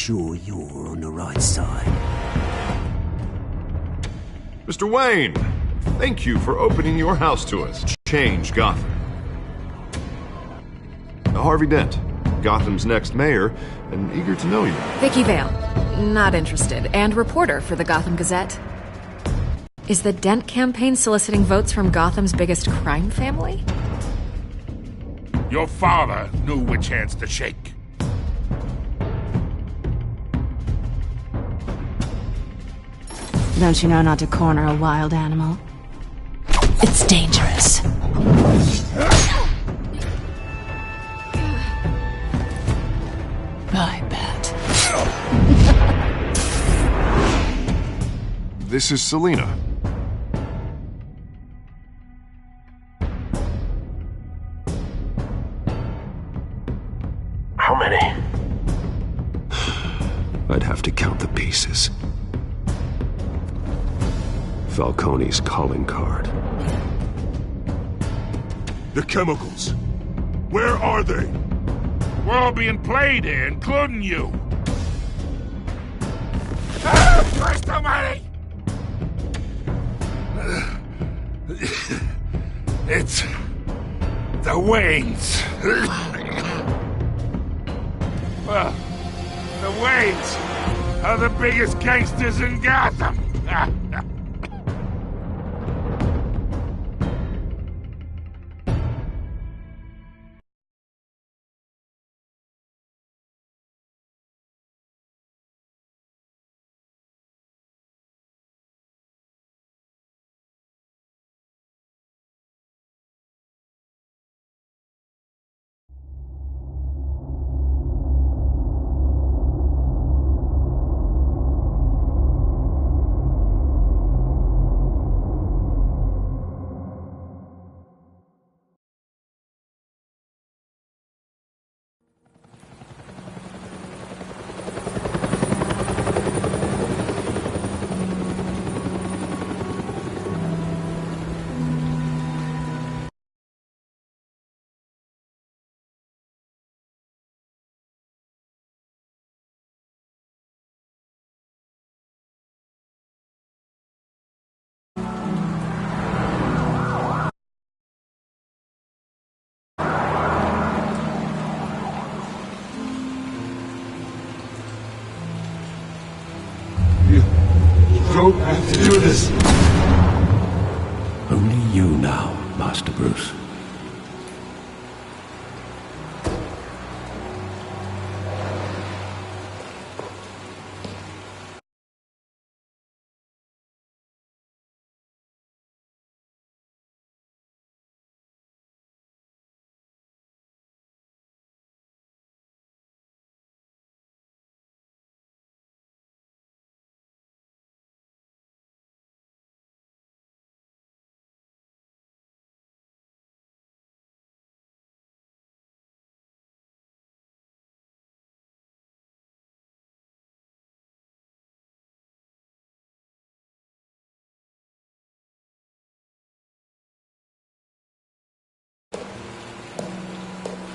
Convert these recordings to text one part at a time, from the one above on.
sure you're on the right side. Mr. Wayne, thank you for opening your house to us. Change Gotham. Harvey Dent, Gotham's next mayor, and eager to know you. Vicky Vale, not interested, and reporter for the Gotham Gazette. Is the Dent campaign soliciting votes from Gotham's biggest crime family? Your father knew which hands to shake. Don't you know not to corner a wild animal? It's dangerous. I bet. This is Selina. How many? I'd have to count the pieces. Falcone's calling card. The chemicals. Where are they? We're all being played here, including you. Ah, Christ almighty! It's the Waynes. Well, the Waynes are the biggest gangsters in Gotham. Don't have to do this. Only you now, Master Bruce.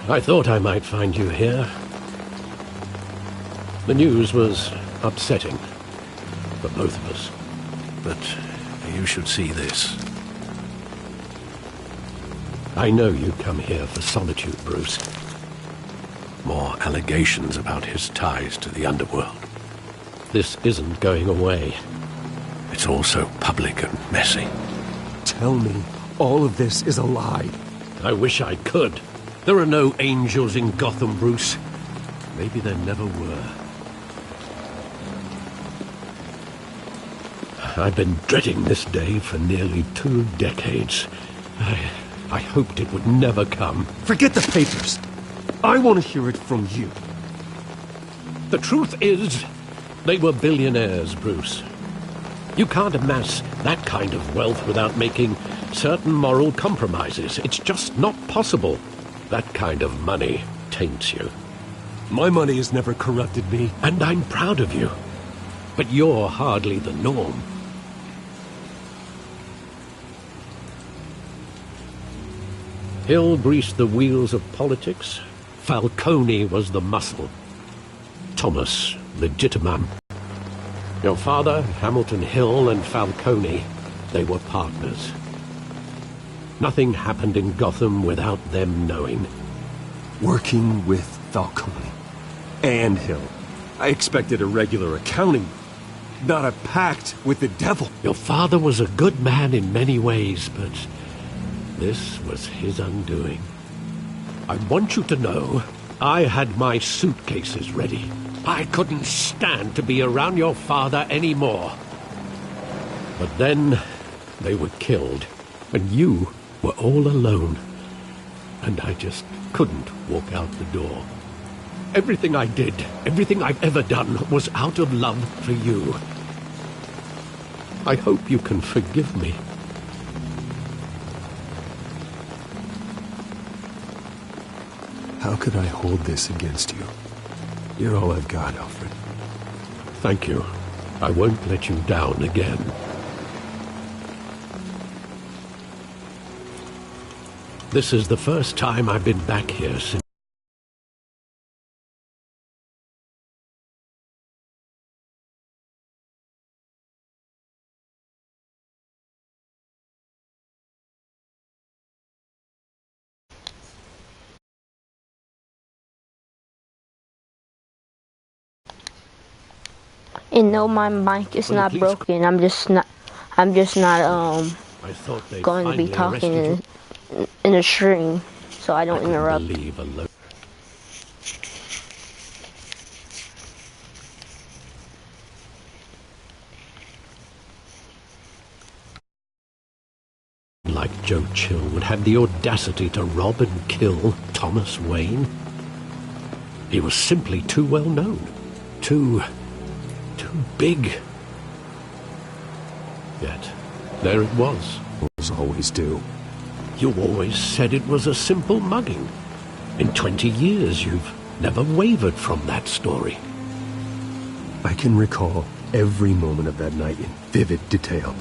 I thought I might find you here. The news was upsetting for both of us. But you should see this. I know you come here for solitude, Bruce. More allegations about his ties to the underworld. This isn't going away. It's all so public and messy. Tell me all of this is a lie. I wish I could. There are no angels in Gotham, Bruce. Maybe there never were. I've been dreading this day for nearly 2 decades. I hoped it would never come. Forget the papers. I want to hear it from you. The truth is, they were billionaires, Bruce. You can't amass that kind of wealth without making certain moral compromises. It's just not possible. That kind of money taints you. My money has never corrupted me. And I'm proud of you. But you're hardly the norm. Hill greased the wheels of politics. Falcone was the muscle. Thomas legitimum. Your father, Hamilton Hill, and Falcone, they were partners. Nothing happened in Gotham without them knowing. Working with Falcone and Hill. I expected a regular accounting, not a pact with the devil. Your father was a good man in many ways, but this was his undoing. I want you to know, I had my suitcases ready. I couldn't stand to be around your father anymore. But then they were killed, and you were all alone. And I just couldn't walk out the door. Everything I did, everything I've ever done, was out of love for you. I hope you can forgive me. How could I hold this against you? You're all I've got, Alfred. Thank you. I won't let you down again. This is the first time I've been back here since... And no, my mic is not broken. I'm just not I thought they'd going to be finally talking arrested you. in a stream, so I don't I couldn't interrupt. believe a like Joe Chill would have the audacity to rob and kill Thomas Wayne. He was simply too well known. Too big. Yet, there it was. As always do. You always said it was a simple mugging. In 20 years, you've never wavered from that story. I can recall every moment of that night in vivid detail.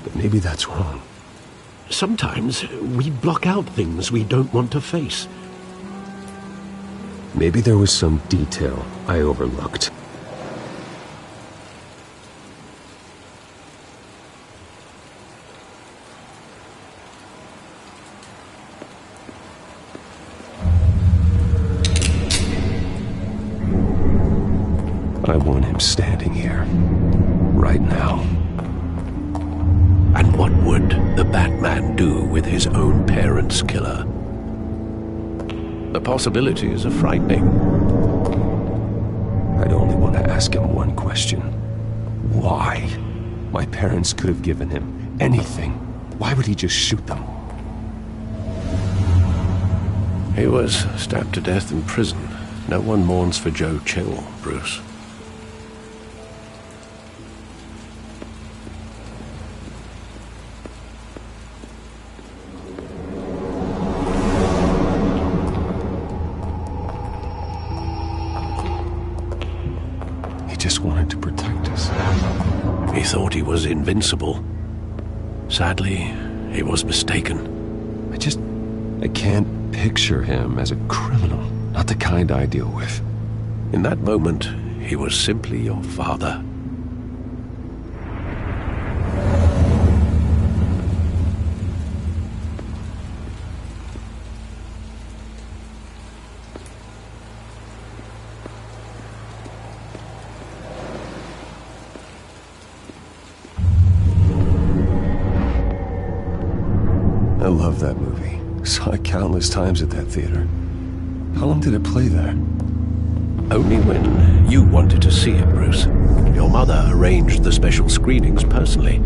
But maybe that's wrong. Sometimes we block out things we don't want to face. Maybe there was some detail I overlooked. I want him standing here, right now. And what would the Batman do with his own parents' killer? The possibilities are frightening. I'd only want to ask him one question. Why? My parents could have given him anything. Why would he just shoot them? He was stabbed to death in prison. No one mourns for Joe Chill, Bruce. Just wanted to protect us. He thought he was invincible. Sadly, he was mistaken. I can't picture him as a criminal. Not the kind I deal with. In that moment, he was simply your father. I love that movie. Saw it countless times at that theater. How long did it play there? Only when you wanted to see it, Bruce. Your mother arranged the special screenings personally.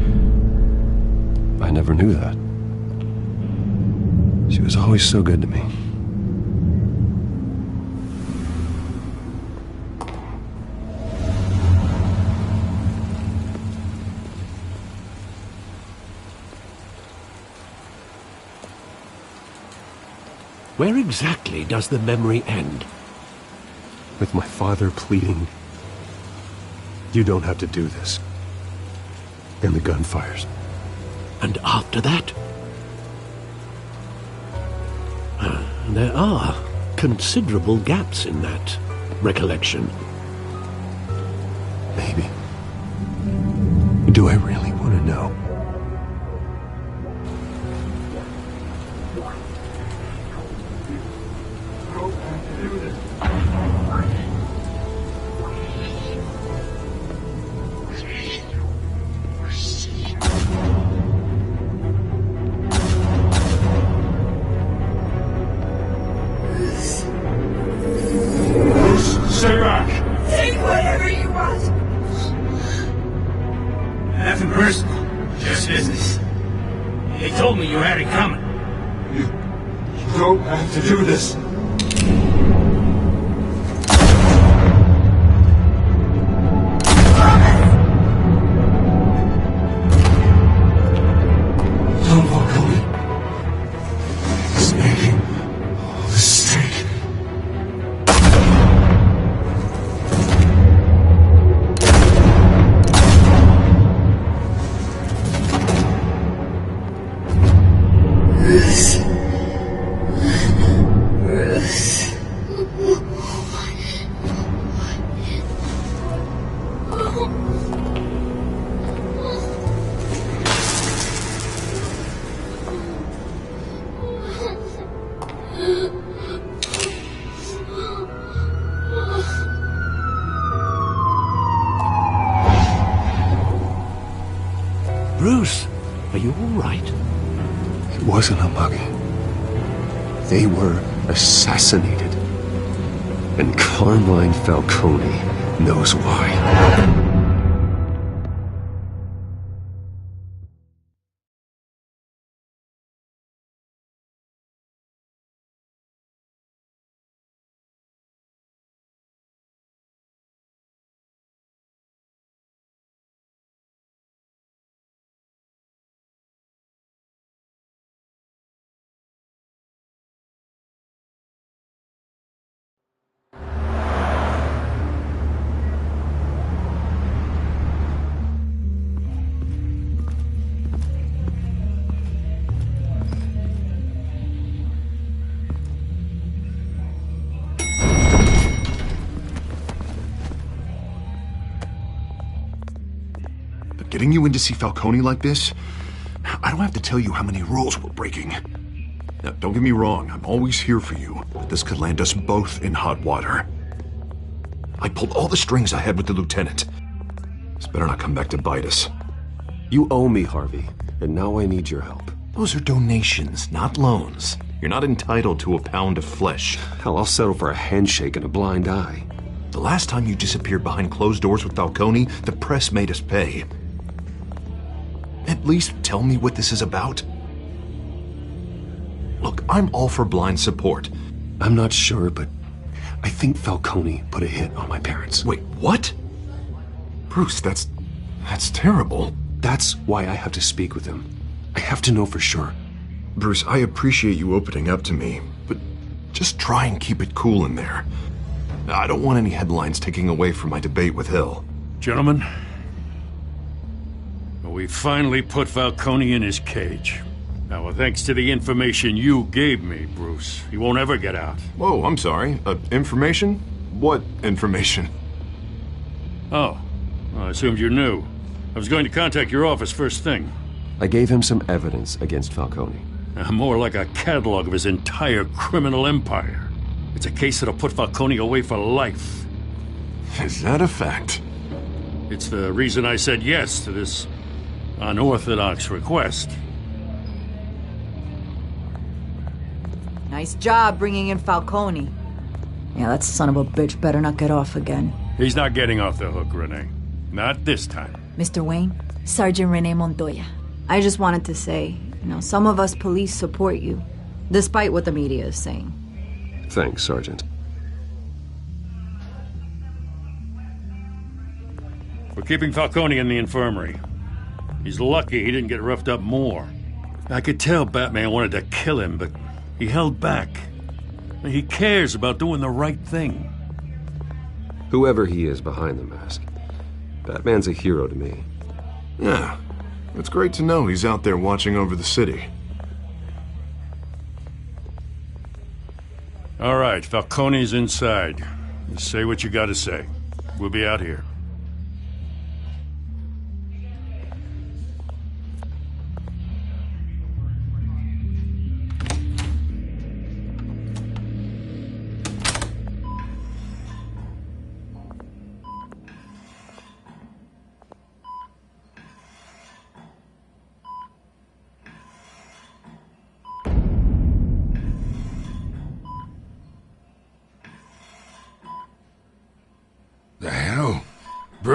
I never knew that. She was always so good to me. Where exactly does the memory end? With my father pleading, "You don't have to do this." And the gun fires. And after that? There are considerable gaps in that recollection. Maybe. Do I really want to know? Stay back! Take whatever you want! Nothing personal, just business. They told me you had it coming. You don't have to do this. Don't walk away. He's making a mistake. Bruce, are you all right? It wasn't a muggy. They were assassinated. And Carmine Falcone knows why. Getting you in to see Falcone like this? I don't have to tell you how many rules we're breaking. Now, don't get me wrong, I'm always here for you, but this could land us both in hot water. I pulled all the strings I had with the lieutenant. This better not come back to bite us. You owe me, Harvey, and now I need your help. Those are donations, not loans. You're not entitled to a pound of flesh. Hell, I'll settle for a handshake and a blind eye. The last time you disappeared behind closed doors with Falcone, the press made us pay. At least tell me what this is about. Look, I'm all for blind support. I'm not sure, but I think Falcone put a hit on my parents. Wait, what? Bruce, that's terrible. That's why I have to speak with him. I have to know for sure. Bruce, I appreciate you opening up to me, but just try and keep it cool in there. I don't want any headlines taking away from my debate with Hill. Gentlemen, we finally put Falcone in his cage. Now, thanks to the information you gave me, Bruce, he won't ever get out. Whoa, I'm sorry. Information? What information? Oh, well, I assumed you knew. I was going to contact your office first thing. I gave him some evidence against Falcone. More like a catalog of his entire criminal empire. It's a case that'll put Falcone away for life. Is that a fact? It's the reason I said yes to this unorthodox request. Nice job bringing in Falcone. Yeah, that son of a bitch better not get off again. He's not getting off the hook, Renee. Not this time. Mr. Wayne, Sergeant Renee Montoya. I just wanted to say, some of us police support you, despite what the media is saying. Thanks, Sergeant. We're keeping Falcone in the infirmary. He's lucky he didn't get roughed up more. I could tell Batman wanted to kill him, but he held back. He cares about doing the right thing. Whoever he is behind the mask, Batman's a hero to me. Yeah, it's great to know he's out there watching over the city. All right, Falcone's inside. You say what you gotta say. We'll be out here.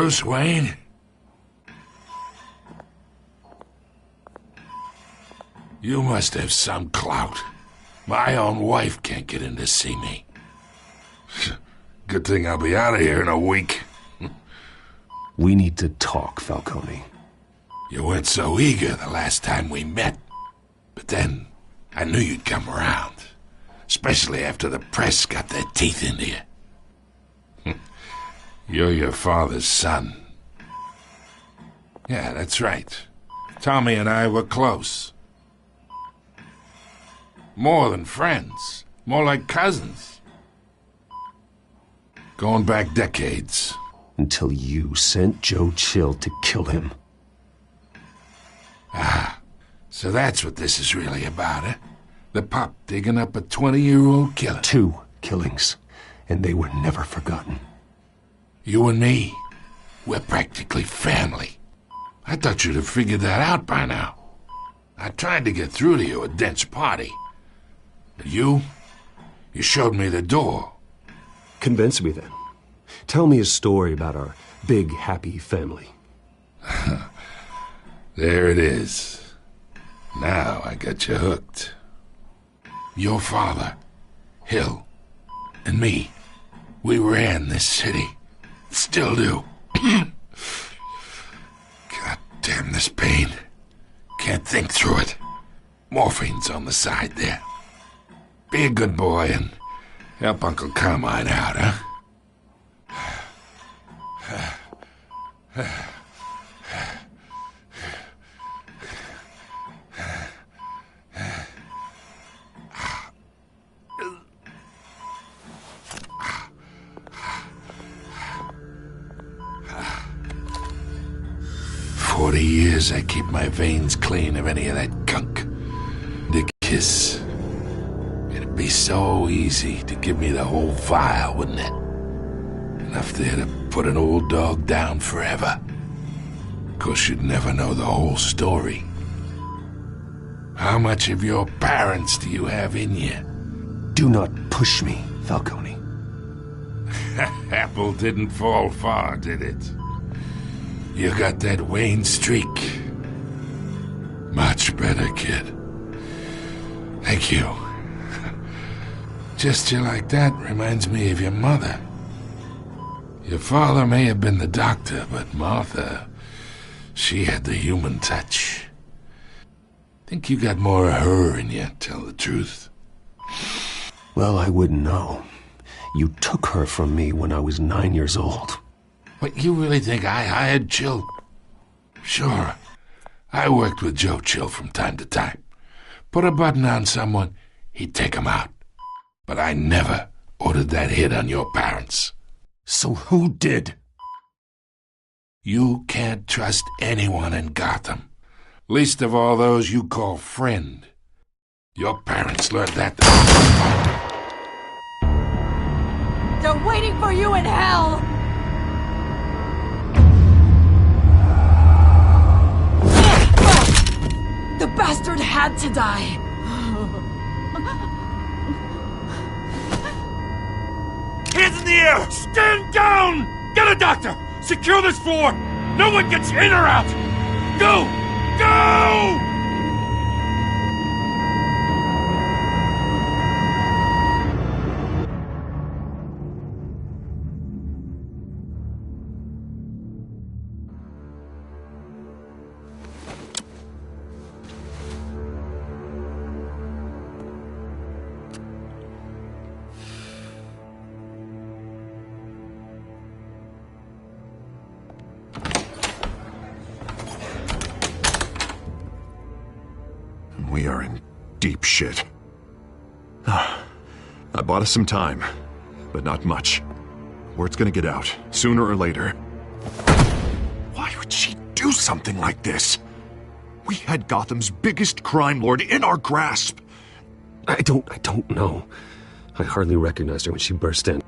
Bruce Wayne? You must have some clout. My own wife can't get in to see me. Good thing I'll be out of here in a week. We need to talk, Falcone. You weren't so eager the last time we met. But then, I knew you'd come around. Especially after the press got their teeth into you. You're your father's son. Yeah, that's right. Tommy and I were close. More than friends. More like cousins. Going back decades. Until you sent Joe Chill to kill him. Ah, so that's what this is really about, eh? The pup digging up a 20-year-old killer. 2 killings, and they were never forgotten. You and me, we're practically family. I thought you'd have figured that out by now. I tried to get through to you at Dent's party. But you showed me the door. Convince me then. Tell me a story about our big, happy family. There it is. Now I got you hooked. Your father, Hill, and me, we ran this city. Still do. God damn this pain. Can't think through it. Morphine's on the side there. Be a good boy and help Uncle Carmine out, huh? 40 years I keep my veins clean of any of that gunk. The kiss. It'd be so easy to give me the whole file, wouldn't it? Enough there to put an old dog down forever. Of course, you'd never know the whole story. How much of your parents do you have in you? Do not push me, Falcone. Apple didn't fall far, did it? You got that Wayne streak. Much better, kid. Thank you. Gesture like that reminds me of your mother. Your father may have been the doctor, but Martha, she had the human touch. Think you got more of her in you, tell the truth. Well, I wouldn't know. You took her from me when I was 9 years old. What, you really think I hired Chill? Sure. I worked with Joe Chill from time to time. Put a button on someone, he'd take him out. But I never ordered that hit on your parents. So who did? You can't trust anyone in Gotham. Least of all those you call friend. Your parents learned that. They're waiting for you in hell! The bastard had to die! Hands in the air! Stand down! Get a doctor! Secure this floor! No one gets in or out! Go! Go! We are in deep shit. I bought us some time, but not much. Word's gonna get out, sooner or later. Why would she do something like this? We had Gotham's biggest crime lord in our grasp. I don't know. I hardly recognized her when she burst in.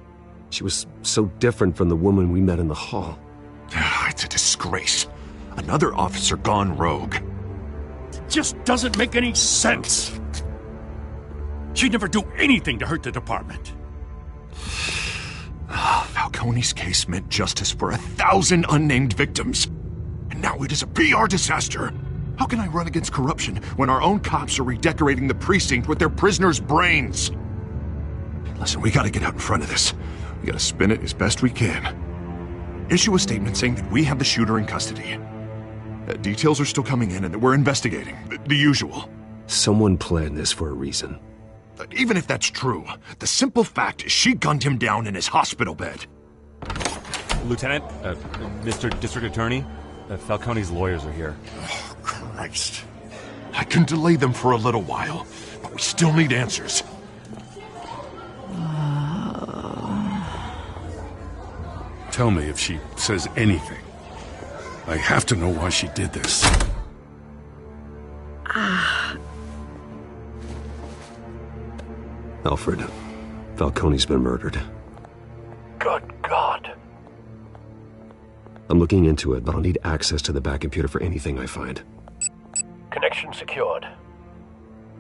She was so different from the woman we met in the hall. It's a disgrace. Another officer gone rogue. Just doesn't make any sense. She'd never do anything to hurt the department. Falcone. Falcone's case meant justice for 1,000 unnamed victims. And now it is a PR disaster. How can I run against corruption when our own cops are redecorating the precinct with their prisoners' brains? Listen, we gotta get out in front of this. We gotta spin it as best we can. Issue a statement saying that we have the shooter in custody. Details are still coming in and that we're investigating. The usual. Someone planned this for a reason. Even if that's true, the simple fact is she gunned him down in his hospital bed. Lieutenant, Mr. District Attorney, Falcone's lawyers are here. Oh, Christ. I can delay them for a little while, but we still need answers. Tell me if she says anything. I have to know why she did this. Alfred, Falcone's been murdered. Good God. I'm looking into it, but I'll need access to the back computer for anything I find. Connection secured.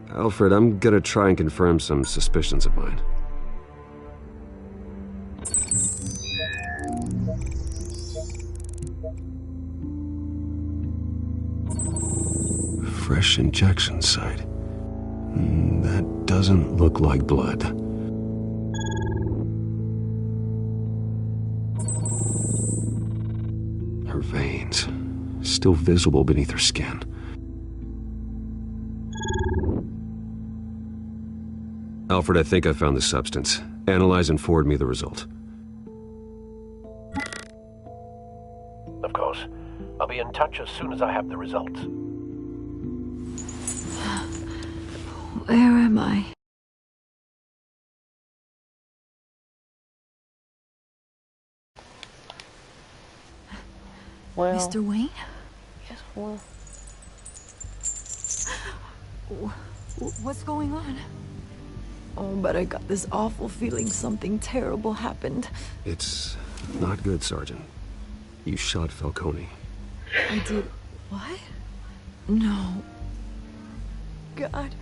Alfred, I'm gonna try and confirm some suspicions of mine. Fresh injection site. That doesn't look like blood. Her veins, still visible beneath her skin. Alfred, I think I found the substance. Analyze and forward me the result. Of course. I'll be in touch as soon as I have the results. Where am I? Well, Mr. Wayne? Yes, well. What's going on? Oh, but I got this awful feeling something terrible happened. It's not good, Sergeant. You shot Falcone. I did... what? No. God,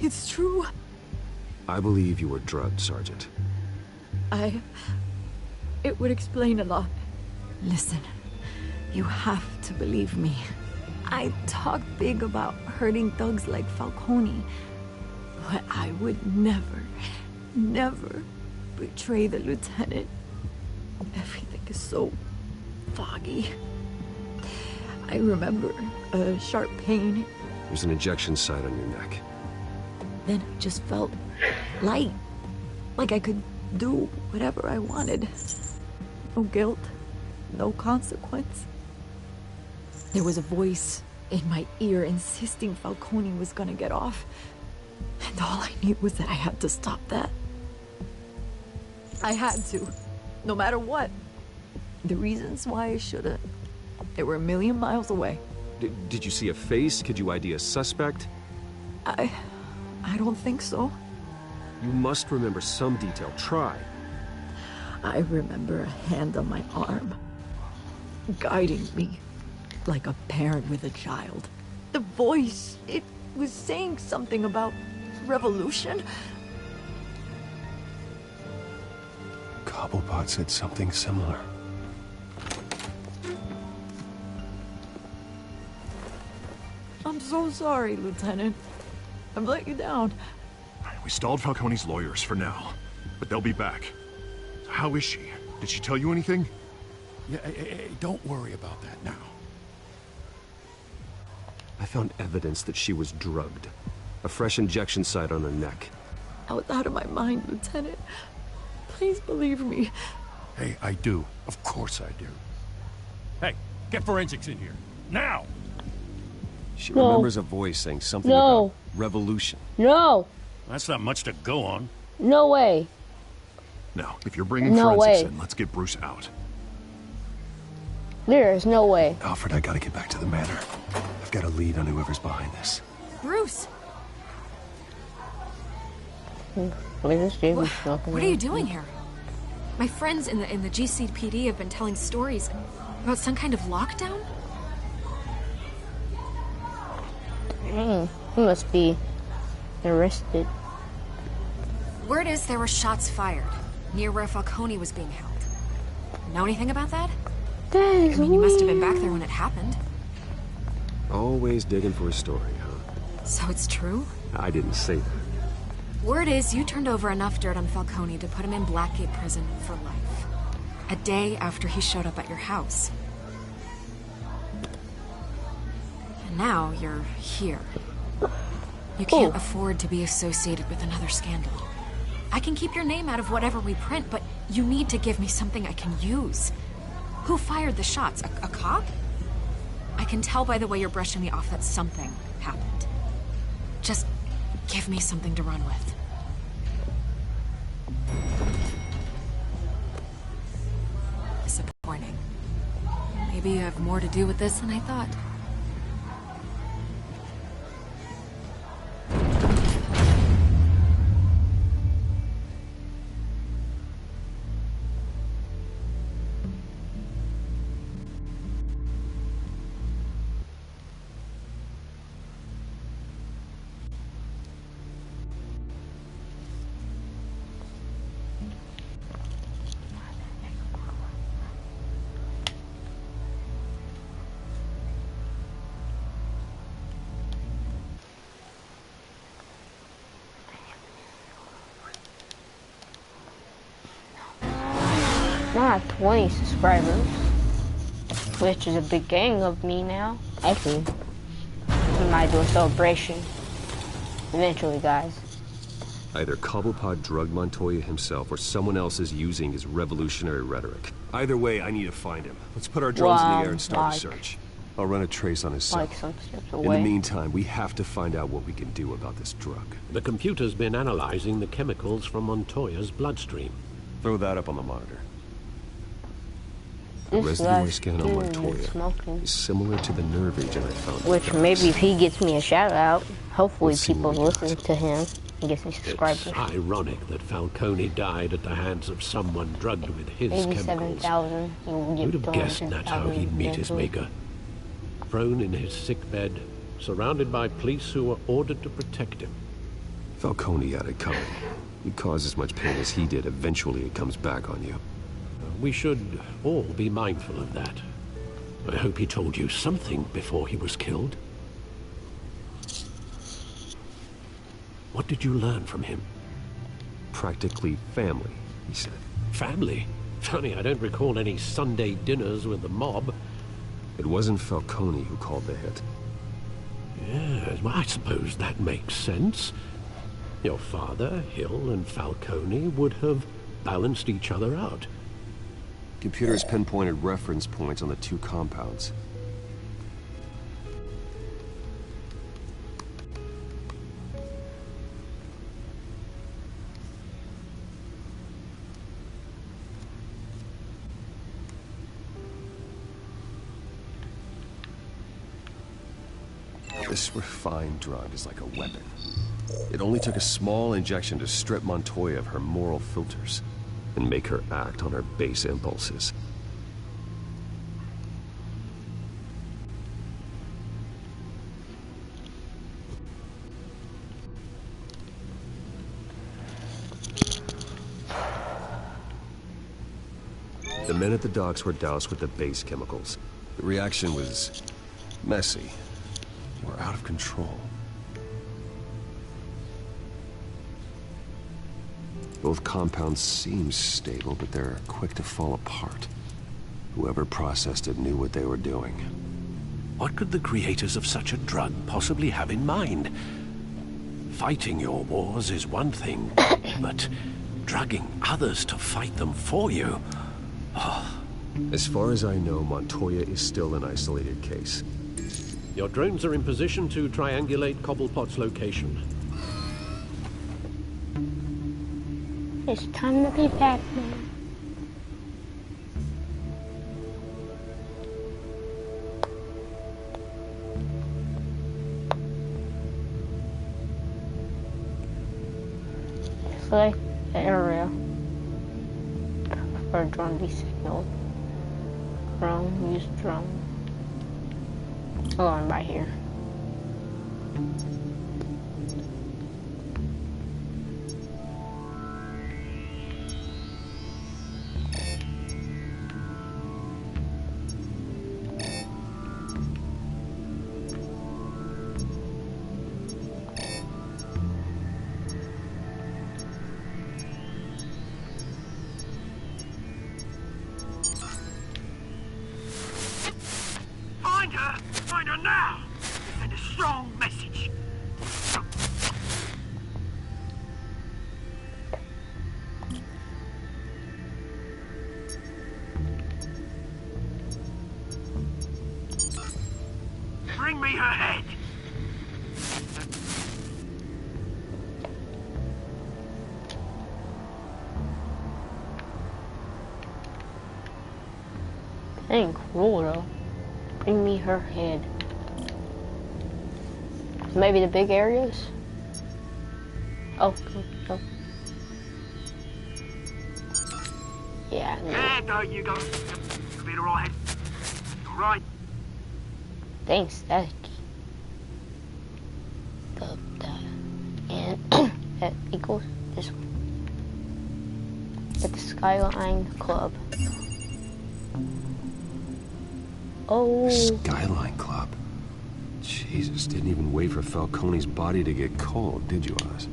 it's true. I believe you were drugged, Sergeant. It would explain a lot. Listen, you have to believe me. I talk big about hurting thugs like Falcone, but I would never, never betray the lieutenant. Everything is so foggy. I remember a sharp pain. There's an injection site on your neck. Then I just felt light, like I could do whatever I wanted. No guilt, no consequence. There was a voice in my ear insisting Falcone was gonna get off. And all I knew was that I had to stop that. I had to, no matter what. The reasons why I shouldn't, they were a million miles away. Did you see a face? Could you ID a suspect? I don't think so. You must remember some detail. Try. I remember a hand on my arm, guiding me like a parent with a child. The voice, it was saying something about revolution. Cobblepot said something similar. I'm so sorry, Lieutenant. I've let you down. We stalled Falcone's lawyers for now, but they'll be back. How is she? Did she tell you anything? Yeah, hey, don't worry about that now. I found evidence that she was drugged. A fresh injection site on her neck. I was out of my mind, Lieutenant. Please believe me. Hey, I do. Of course I do. Hey, get forensics in here. Now! She No. remembers a voice saying something No. about revolution. No! That's not much to go on. No way. Now, if you're bringing No forensics way. in, let's get Bruce out. There is no way. Alfred, I gotta get back to the manor. I've got a lead on whoever's behind this. Bruce! What What are you doing here? My friends in the GCPD have been telling stories about some kind of lockdown? He must be arrested. Word is there were shots fired near where Falcone was being held. Know anything about that? That is I mean, you must have been back there when it happened. Always digging for a story, huh? So it's true? I didn't say that. Word is you turned over enough dirt on Falcone to put him in Blackgate Prison for life. A day after he showed up at your house. And now you're here. You can't afford to be associated with another scandal. I can keep your name out of whatever we print, but you need to give me something I can use. Who fired the shots? A cop? I can tell by the way you're brushing me off that something happened. Just give me something to run with. Disappointing. Maybe you have more to do with this than I thought. I have 20 subscribers, which is a big gang of me now. Actually, we might do a celebration eventually, guys. Either Cobblepot drugged Montoya himself or someone else is using his revolutionary rhetoric. Either way, I need to find him. Let's put our drones in the air and start a search. I'll run a trace on his cell. Like some steps away. In the meantime, we have to find out what we can do about this drug. The computer's been analyzing the chemicals from Montoya's bloodstream. Throw that up on the monitor. The This reservoir guy's scan on Montoya smoking. is similar to the nerve agent I found. Which maybe if he gets me a shout out, hopefully Let's see people what we listen to him and gets me subscribers. It's ironic that Falcone died at the hands of someone drugged with his Maybe chemicals. 7,000. You'd have guessed that's how he'd meet his maker. Prone in his sickbed, surrounded by police who were ordered to protect him. Falcone had it coming. You cause as much pain as he did, eventually it comes back on you. We should all be mindful of that. I hope he told you something before he was killed. What did you learn from him? Practically family, he said. Family? Funny, I don't recall any Sunday dinners with the mob. It wasn't Falcone who called the hit. Yes, well, I suppose that makes sense. Your father, Hill, and Falcone would have balanced each other out. Computers pinpointed reference points on the two compounds. This refined drug is like a weapon. It only took a small injection to strip Montoya of her moral filters and make her act on her base impulses. The men at the docks were doused with the base chemicals. The reaction was messy. Or out of control. Both compounds seem stable, but they're quick to fall apart. Whoever processed it knew what they were doing. What could the creators of such a drug possibly have in mind? Fighting your wars is one thing, but drugging others to fight them for you? Oh. As far as I know, Montoya is still an isolated case. Your drones are in position to triangulate Cobblepot's location. It's time to be Pac-Man. Select the area for a drone to be signaled. Drone, use drone. Oh, I'm right here. me her head. Ain't cruel though. Bring me her head. Maybe the big areas? Oh. Yeah. Yeah, don't you go. You'll be alright. Alright. Thanks, that and that equals this one. At the Skyline Club. Oh. Skyline Club. Jesus, didn't even wait for Falcone's body to get cold, did you, Oz?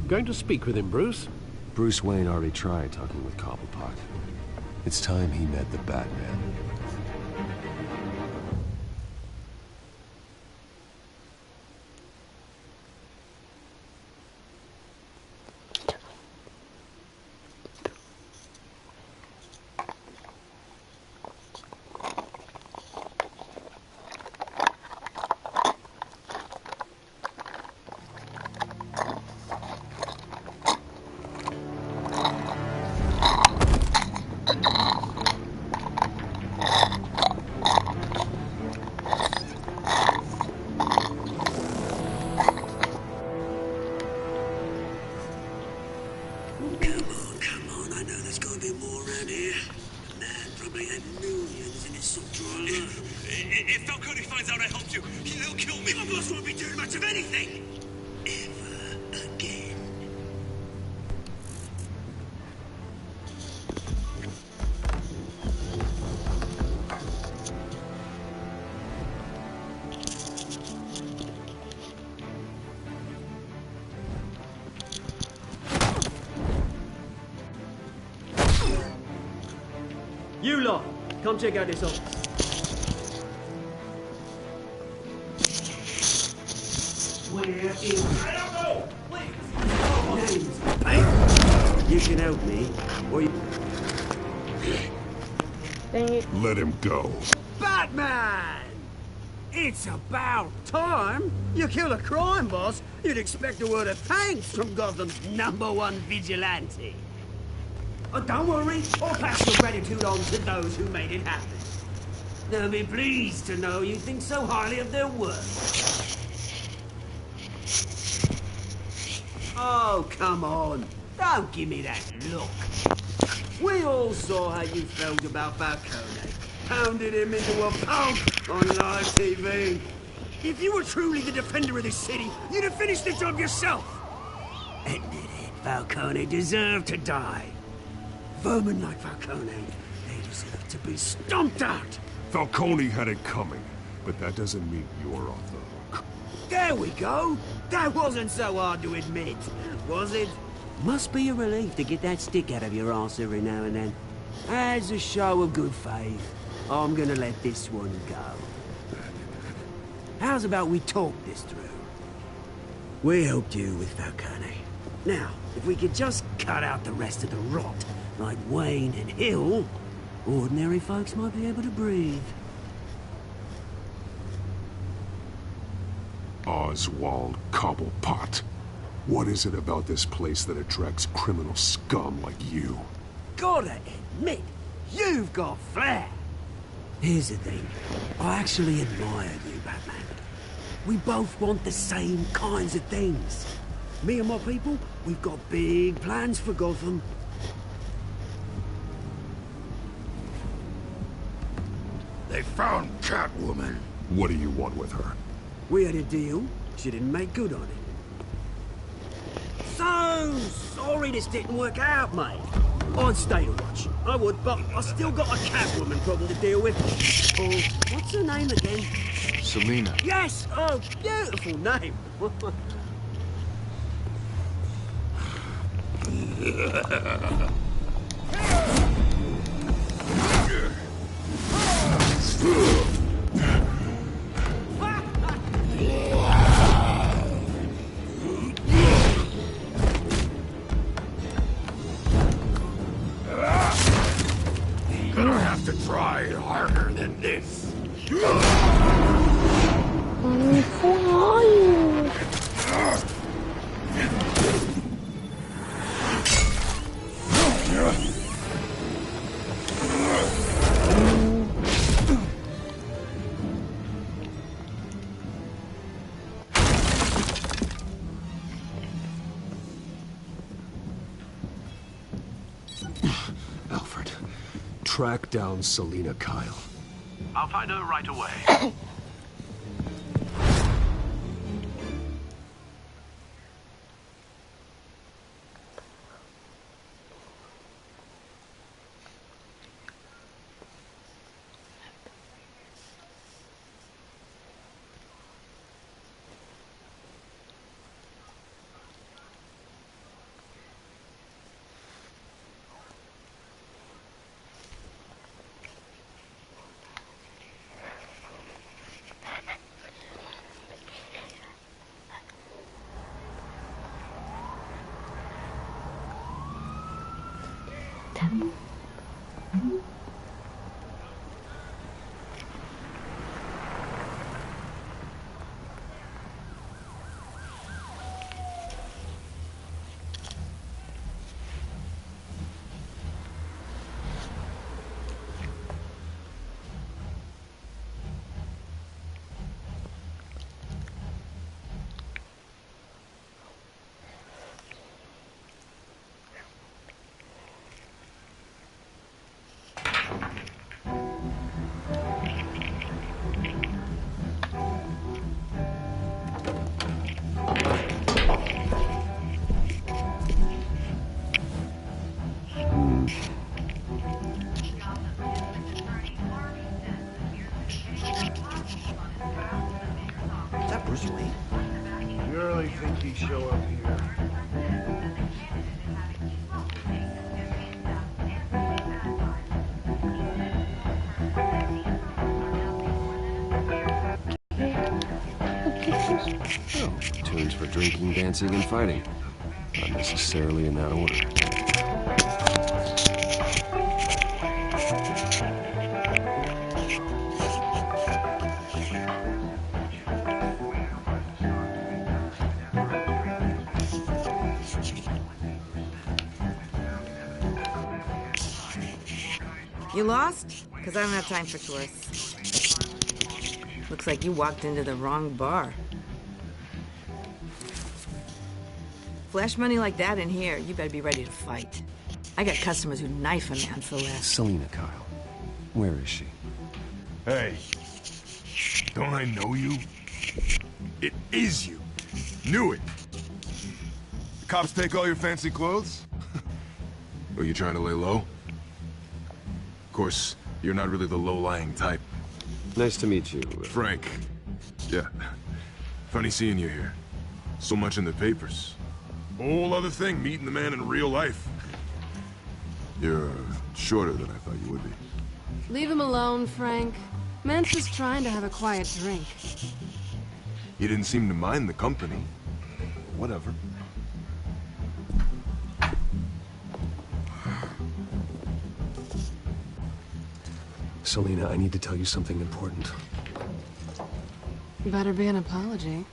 Going to speak with him, Bruce? Bruce Wayne already tried talking with Cobblepot. It's time he met the Batman. If Falcone finds out I helped you, he'll kill me. My boss won't be doing much of anything. Ever again. You lot, come check out this office. Where is... I don't know! Please! You can help me, or you... Let him go. Batman! It's about time! You kill a crime boss, you'd expect a word of thanks from Gotham's #1 vigilante. Oh, don't worry, I'll pass your gratitude on to those who made it happen. They'll be pleased to know you think so highly of their work. Oh, come on. Don't give me that look. We all saw how you felt about Falcone. Pounded him into a pulp on live TV. If you were truly the defender of this city, you'd have finished the job yourself. Admit it, Falcone deserved to die. Vermin like Falcone, they deserve to be stomped out. Falcone had it coming, but that doesn't mean you're off the hook. There we go. That wasn't so hard to admit, was it? Must be a relief to get that stick out of your arse every now and then. As a show of good faith, I'm gonna let this one go. How's about we talk this through? We helped you with Falcone. Now, if we could just cut out the rest of the rot, like Wayne and Hill, ordinary folks might be able to breathe. Oswald Cobblepot. What is it about this place that attracts criminal scum like you? Gotta admit, you've got flair. Here's the thing. I actually admire you, Batman. We both want the same kinds of things. Me and my people, we've got big plans for Gotham. They found Catwoman. What do you want with her? We had a deal. She didn't make good on it. So sorry this didn't work out, mate. I'd stay to watch. I would, but I still got a Catwoman problem to deal with. Oh, what's her name again? Selina. Yes! Oh, beautiful name. You're gonna have to try harder than this. I'm flying. Alfred, track down Selina Kyle. I'll find her right away. You really think he'd show up here? Oh, tunes for drinking, dancing, and fighting. Not necessarily in that order. You lost? Because I don't have time for tourists. Looks like you walked into the wrong bar. Flash money like that in here, you better be ready to fight. I got customers who knife a man for less. Selina Kyle. Where is she? Hey, don't I know you? It is you. Knew it. The cops take all your fancy clothes? Are you trying to lay low? Of course, you're not really the low-lying type. Nice to meet you. Frank. Yeah. Funny seeing you here. So much in the papers. Whole other thing, meeting the man in real life. You're shorter than I thought you would be. Leave him alone, Frank. Man's just trying to have a quiet drink. You didn't seem to mind the company. Whatever. Selina, I need to tell you something important. Better be an apology.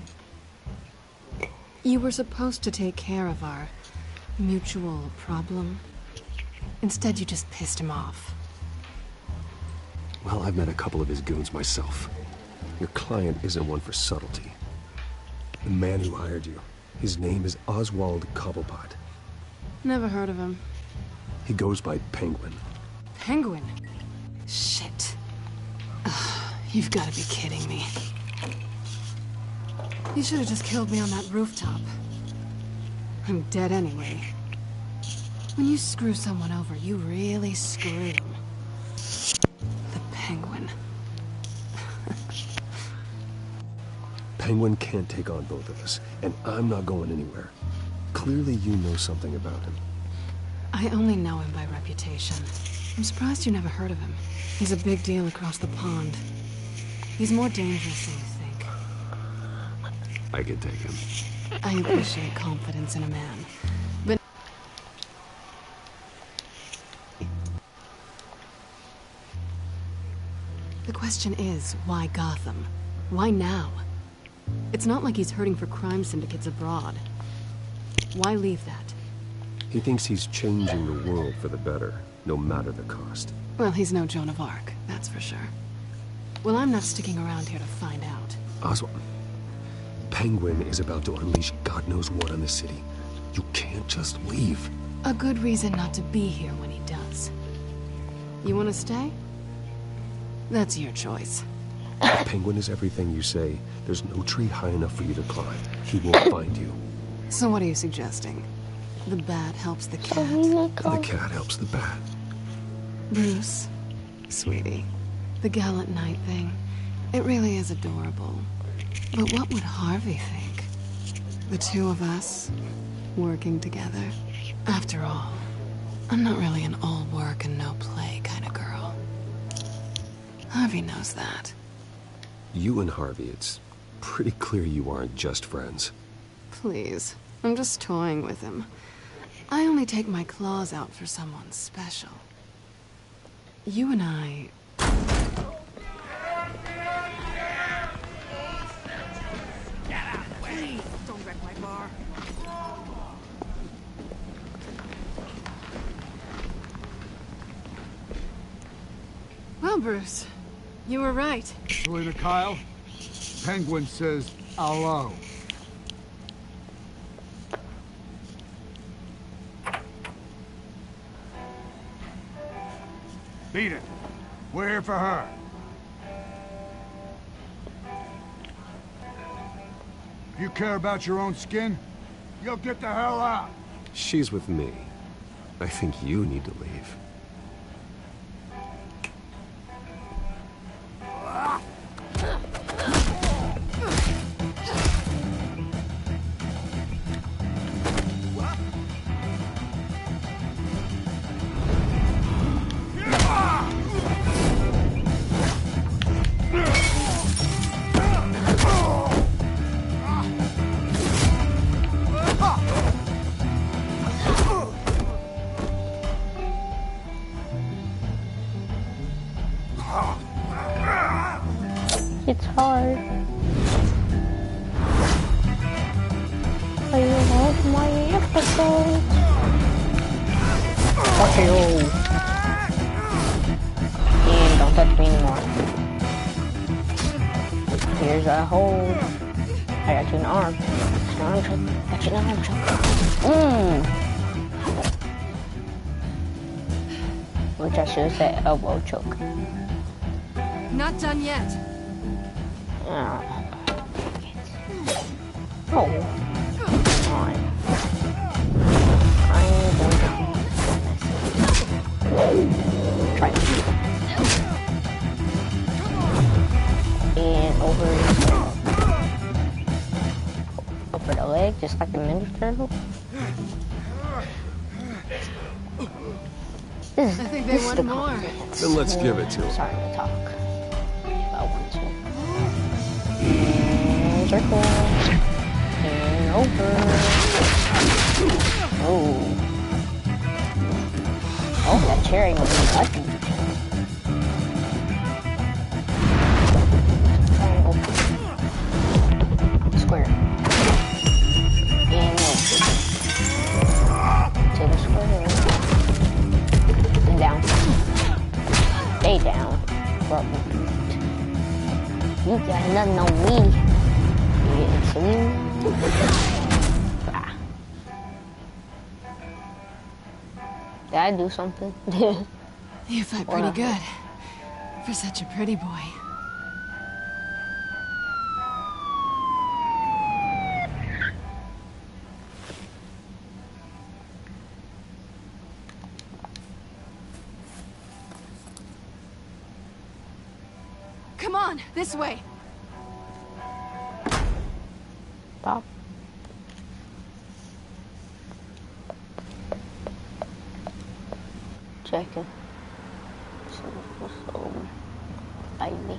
You were supposed to take care of our mutual problem. Instead, you just pissed him off. Well, I've met a couple of his goons myself. Your client isn't one for subtlety. The man who hired you, his name is Oswald Cobblepot. Never heard of him. He goes by Penguin. Penguin? Shit. Ugh, you've got to be kidding me. You should have just killed me on that rooftop. I'm dead anyway. When you screw someone over, you really screw them. The Penguin. Penguin can't take on both of us, and I'm not going anywhere. Clearly you know something about him. I only know him by reputation. I'm surprised you never heard of him. He's a big deal across the pond. He's more dangerous than you think. I can take him. I appreciate confidence in a man, but... The question is, why Gotham? Why now? It's not like he's hurting for crime syndicates abroad. Why leave that? He thinks he's changing the world for the better, no matter the cost. Well, he's no Joan of Arc, that's for sure. Well, I'm not sticking around here to find out. Oswald, Penguin is about to unleash God knows what on the city. You can't just leave. A good reason not to be here when he does. You want to stay? That's your choice. If Penguin is everything you say, there's no tree high enough for you to climb. He won't find you. So what are you suggesting? The bat helps the cat. The cat helps the bat. Bruce, sweetie, the gallant knight thing, it really is adorable. But what would Harvey think? The two of us, working together. After all, I'm not really an all work and no play kind of girl. Harvey knows that. You and Harvey, it's pretty clear you aren't just friends. Please, I'm just toying with him. I only take my claws out for someone special. You and I... Please, don't wreck my bar. Well, Bruce, you were right. Selena Kyle, Penguin says hello. Beat it. We're here for her. If you care about your own skin, you'll get the hell out. She's with me. I think you need to leave. It's hard. I love my episodes. Okay, and don't touch me anymore. Here's a hold. I got you an arm. An arm choke. Got you an arm choke. Which I should have said elbow choke. Not done yet. Oh. Oh. Come on. I'm going to try it. And over the leg, just like the Ninja Turtle. I think they want more. Then let's give it to him. Sorry to talk. If I want to. And circle. And over. Oh. Oh, that cherry was lucky. Square. And to the square. And down. Stay down. You got nothing on me. It's Did I do something? You fight pretty good. For such a pretty boy. Come on, this way. Stop. Checking. So, baby.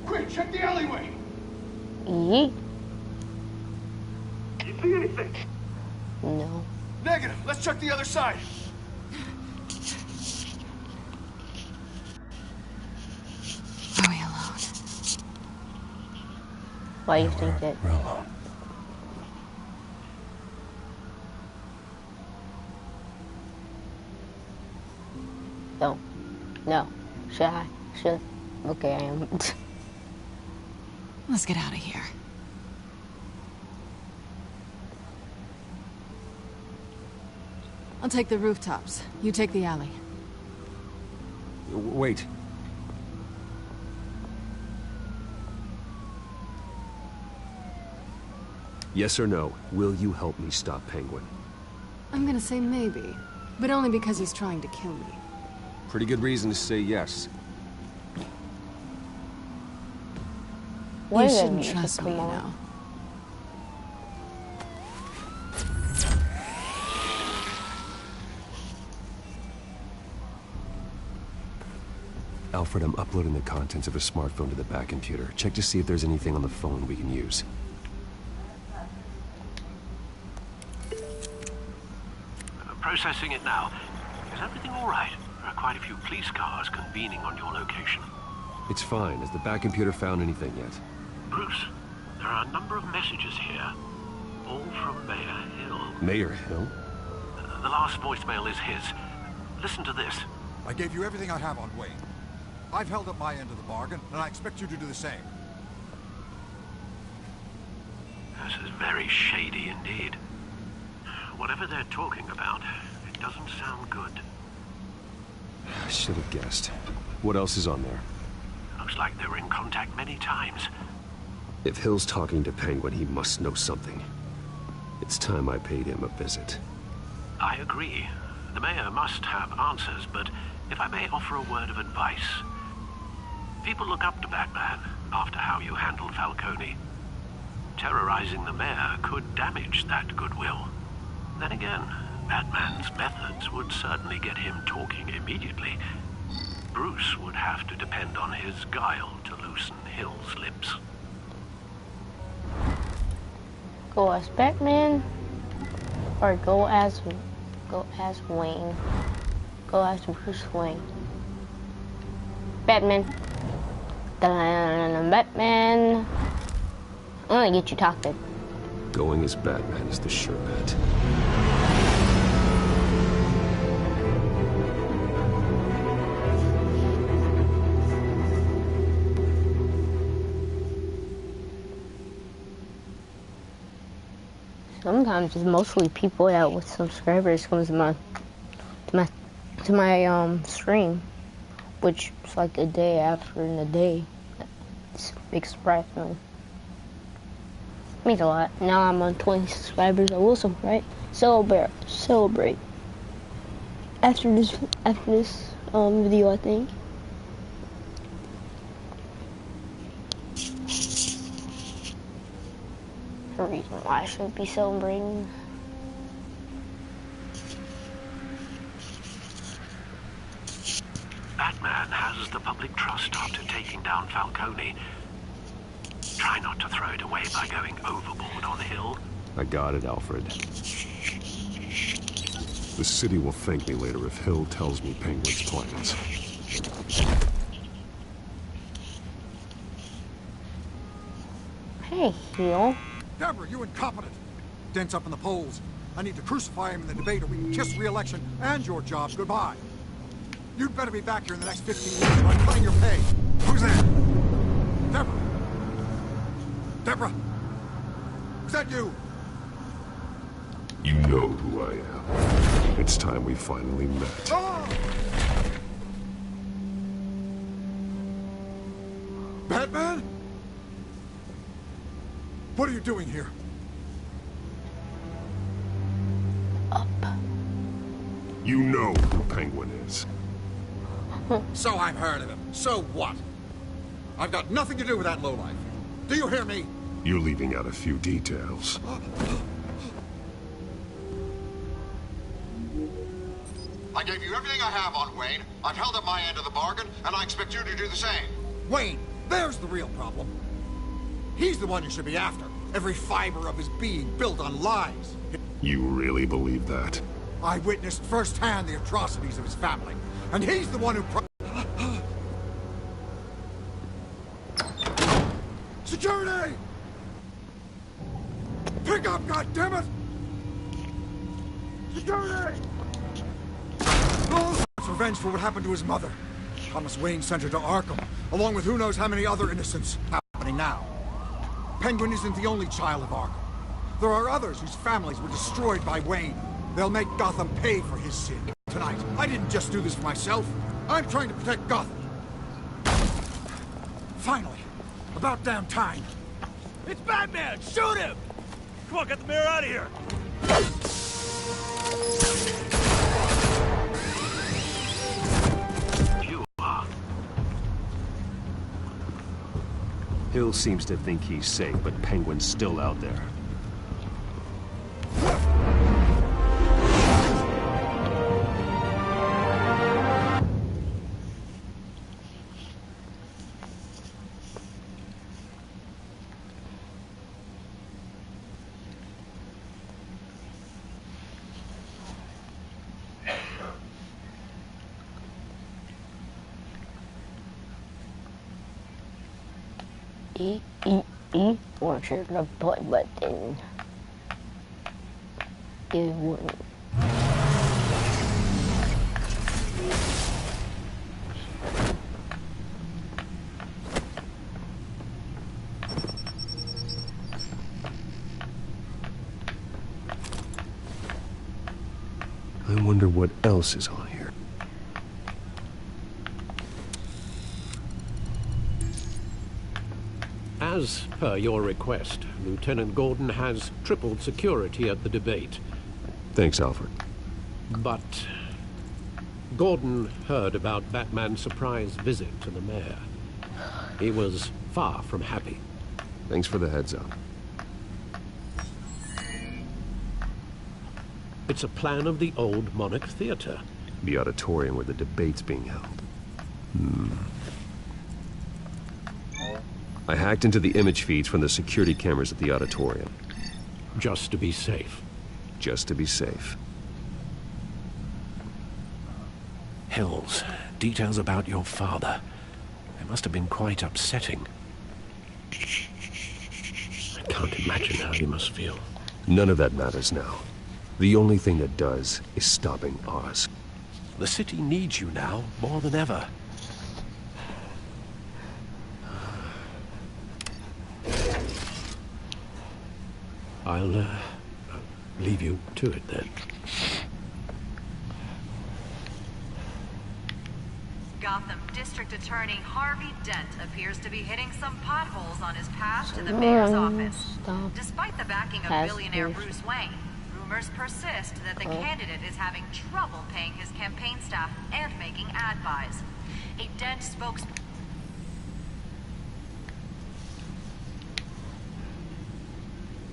Quick, check the alleyway. Yeet. You see anything? No. Negative. Let's check the other side. Are we alone? Why you think that? We're alone. No. No. Should I? Should. Okay, I am. Let's get out of here. I'll take the rooftops. You take the alley. Wait. Yes or no, will you help me stop Penguin? I'm gonna say maybe, but only because he's trying to kill me. Pretty good reason to say yes. You shouldn't trust me, you know. Alfred, I'm uploading the contents of a smartphone to the back computer. Check to see if there's anything on the phone we can use. Processing it now. Is everything all right? There are quite a few police cars convening on your location. It's fine. Has the back computer found anything yet? Bruce, there are a number of messages here, all from Mayor Hill. Mayor Hill? The last voicemail is his. Listen to this. I gave you everything I have on Wayne. I've held up my end of the bargain, and I expect you to do the same. This is very shady indeed. Whatever they're talking about, it doesn't sound good. I should have guessed. What else is on there? Looks like they were in contact many times. If Hill's talking to Penguin, he must know something. It's time I paid him a visit. I agree. The mayor must have answers, but if I may offer a word of advice. People look up to Batman after how you handled Falcone. Terrorizing the mayor could damage that goodwill. Then again, Batman's methods would certainly get him talking immediately. Bruce would have to depend on his guile to loosen Hill's lips. Go as Batman, or go as Wayne. Go as Bruce Wayne. Batman. Batman. I'm gonna get you talking. Going as Batman is the sure bet. Sometimes it's mostly people that with subscribers comes to my stream, which is like a day after in a day. It's a big surprise for me. Means a lot. Now I'm on 20 subscribers. I will celebrate after this video, I think. The reason why I should be celebrating. Batman has the public trust after taking down Falcone. Try not to throw it away by going overboard on Hill. I got it, Alfred. The city will thank me later if Hill tells me Penguin's plans. Hey, Hill. Deborah, you incompetent! Dents up in the polls. I need to crucify him in the debate or we can kiss re-election and your job goodbye. You'd better be back here in the next 15 minutes or I'm cutting your pay. Who's that? Deborah! Deborah! Is that you? You know who I am. It's time we finally met. Ah! Batman? What are you doing here? You know who Penguin is. So I've heard of him. So what? I've got nothing to do with that lowlife. Do you hear me? You're leaving out a few details. I gave you everything I have on Wayne. I've held up my end of the bargain, and I expect you to do the same. Wayne, there's the real problem. He's the one you should be after. Every fiber of his being built on lies. You really believe that? I witnessed firsthand the atrocities of his family, and he's the one who Security! Pick up, goddammit! Security! Oh, it's revenge for what happened to his mother. Thomas Wayne sent her to Arkham, along with who knows how many other innocents. Happening now. Penguin isn't the only child of Arkham. There are others whose families were destroyed by Wayne. They'll make Gotham pay for his sin. Tonight, I didn't just do this for myself. I'm trying to protect Gotham. Finally. About damn time. It's Batman! Shoot him! Come on, get the mayor out of here! Hill seems to think he's safe, but Penguin's still out there. Watch the play button. It wouldn't. I wonder what else is on here. As per your request, Lieutenant Gordon has tripled security at the debate. Thanks, Alfred. But Gordon heard about Batman's surprise visit to the mayor. He was far from happy. Thanks for the heads up. It's a plan of the old Monarch Theater. The auditorium where the debate's being held. I hacked into the image feeds from the security cameras at the auditorium. Just to be safe. Just to be safe. Hills, details about your father. They must have been quite upsetting. I can't imagine how you must feel. None of that matters now. The only thing that does is stopping Oz. The city needs you now, more than ever. I'll leave you to it then. Gotham District Attorney Harvey Dent appears to be hitting some potholes on his path to the mayor's office. Despite the backing of billionaire Bruce Wayne, rumors persist that the candidate is having trouble paying his campaign staff and making ad buys. A Dent spokesman...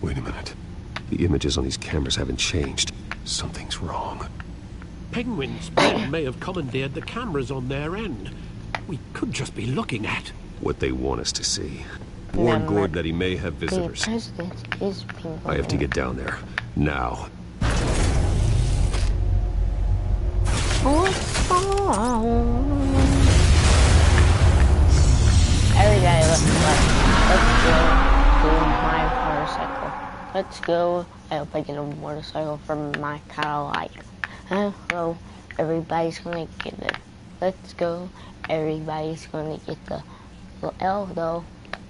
Wait a minute. The images on these cameras haven't changed. Something's wrong. Penguin's men may have commandeered the cameras on their end. We could just be looking at What they want us to see. Warn Gordon that he may have visitors. The president is Penguin. I have to get down there. Now. Every day, let's go my motorcycle. Let's go. I hope I get a motorcycle from my Cadillac. Hello, everybody's gonna get it. Let's go. Everybody's gonna get the L though.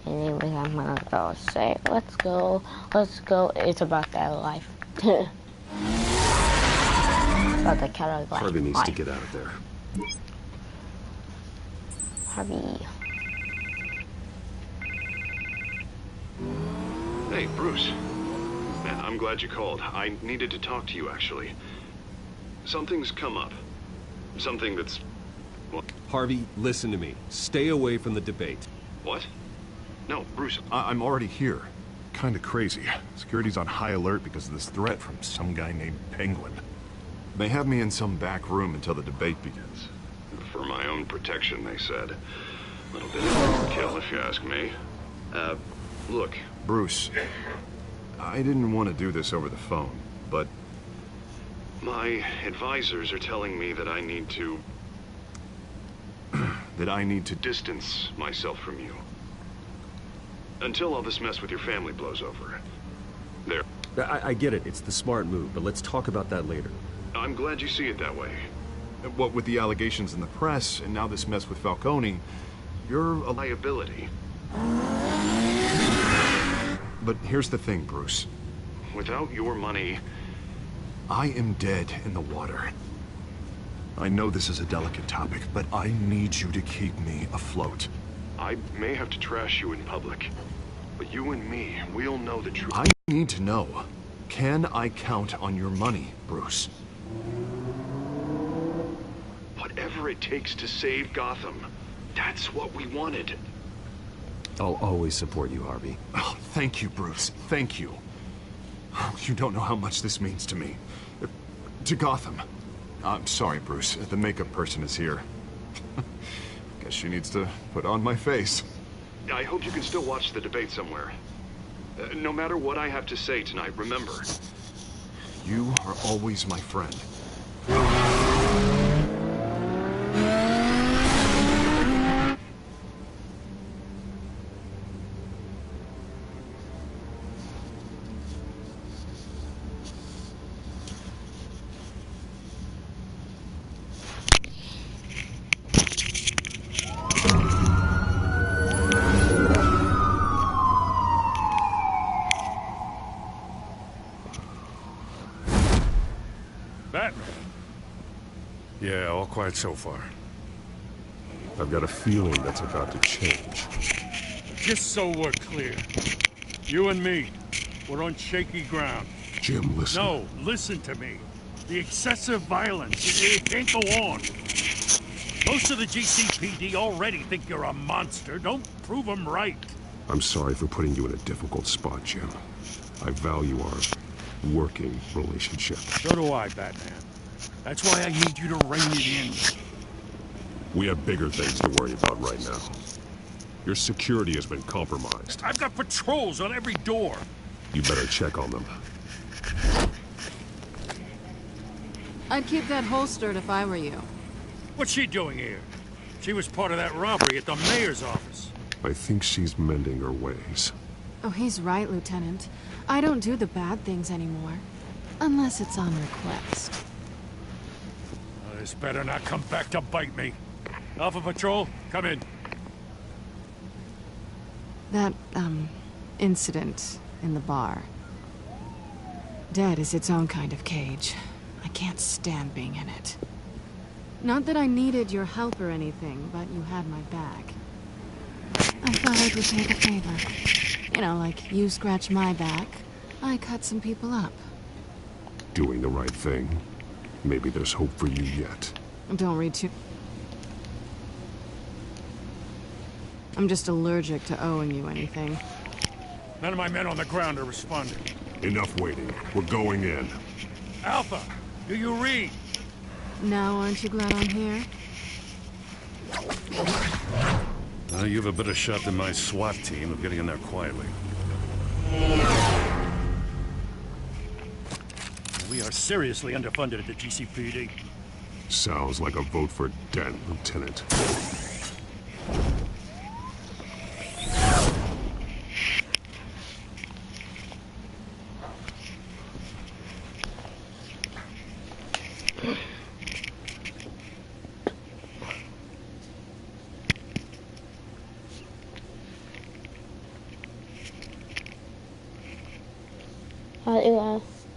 Anyways, I'm gonna go say, let's go. Let's go. It's about that life. About the Cadillac life. Harvey needs to get out of there. Harvey. Hey, Bruce. Man, I'm glad you called. I needed to talk to you, actually. Something's come up. Something that's... Well, Harvey, listen to me. Stay away from the debate. what? No, Bruce, I'm already here. Kinda crazy. Security's on high alert because of this threat from some guy named Penguin. They have me in some back room until the debate begins. For my own protection, they said. A little bit of overkill, if you ask me. Look, Bruce, I didn't want to do this over the phone, but my advisors are telling me that I need to... distance myself from you. Until all this mess with your family blows over. They're I get it, it's the smart move, but let's talk about that later. I'm glad you see it that way. What with the allegations in the press, and now this mess with Falcone, you're a liability. But here's the thing, Bruce. Without your money, I am dead in the water. I know this is a delicate topic, but I need you to keep me afloat. I may have to trash you in public, but you and me, we'll know the truth. I need to know. Can I count on your money, Bruce? Whatever it takes to save Gotham, that's what we wanted. I'll always support you, Harvey. Oh, thank you, Bruce. Thank you. You don't know how much this means to me. To Gotham. I'm sorry, Bruce. The makeup person is here. Guess she needs to put on my face. I hope you can still watch the debate somewhere. No matter what I have to say tonight, remember, you are always my friend. Batman? Yeah, all quiet so far. I've got a feeling that's about to change. Just so we're clear, you and me, we're on shaky ground. Jim, listen. No, listen to me. The excessive violence, it can't go on. Most of the GCPD already think you're a monster. Don't prove them right. I'm sorry for putting you in a difficult spot, Jim. I value our working relationship. So do I, Batman. That's why I need you to rein it in. We have bigger things to worry about right now. Your security has been compromised. I've got patrols on every door. You better check on them. I'd keep that holstered if I were you. What's she doing here? She was part of that robbery at the mayor's office. I think she's mending her ways. Oh, he's right, Lieutenant. I don't do the bad things anymore. Unless it's on request. This better not come back to bite me. Alpha Patrol, come in. That, incident in the bar. Dead is its own kind of cage. I can't stand being in it. Not that I needed your help or anything, but you had my back. I thought I'd repay the favor. You know, like you scratch my back, I cut some people up. Doing the right thing. Maybe there's hope for you yet. Don't read too... I'm just allergic to owing you anything. None of my men on the ground are responding. Enough waiting. We're going in. Alpha, do you read? Now, aren't you glad I'm here? You have a better shot than my SWAT team of getting in there quietly. We are seriously underfunded at the GCPD. Sounds like a vote for Dent, Lieutenant.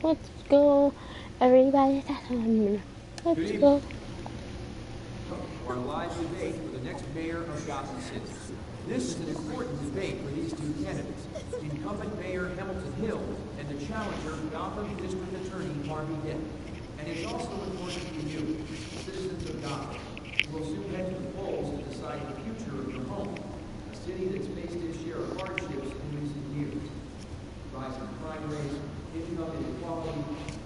Let's go, everybody. Let's go. Our live debate for the next mayor of Gotham City. This is an important debate for these two candidates, incumbent Mayor Hamilton Hill and the challenger Gotham District Attorney Harvey Dent. And it's also important for you, citizens of Gotham, who will soon head to the polls to decide the future of your home, a city that's faced its share of hardships in recent years. Rising crime rates, income inequality,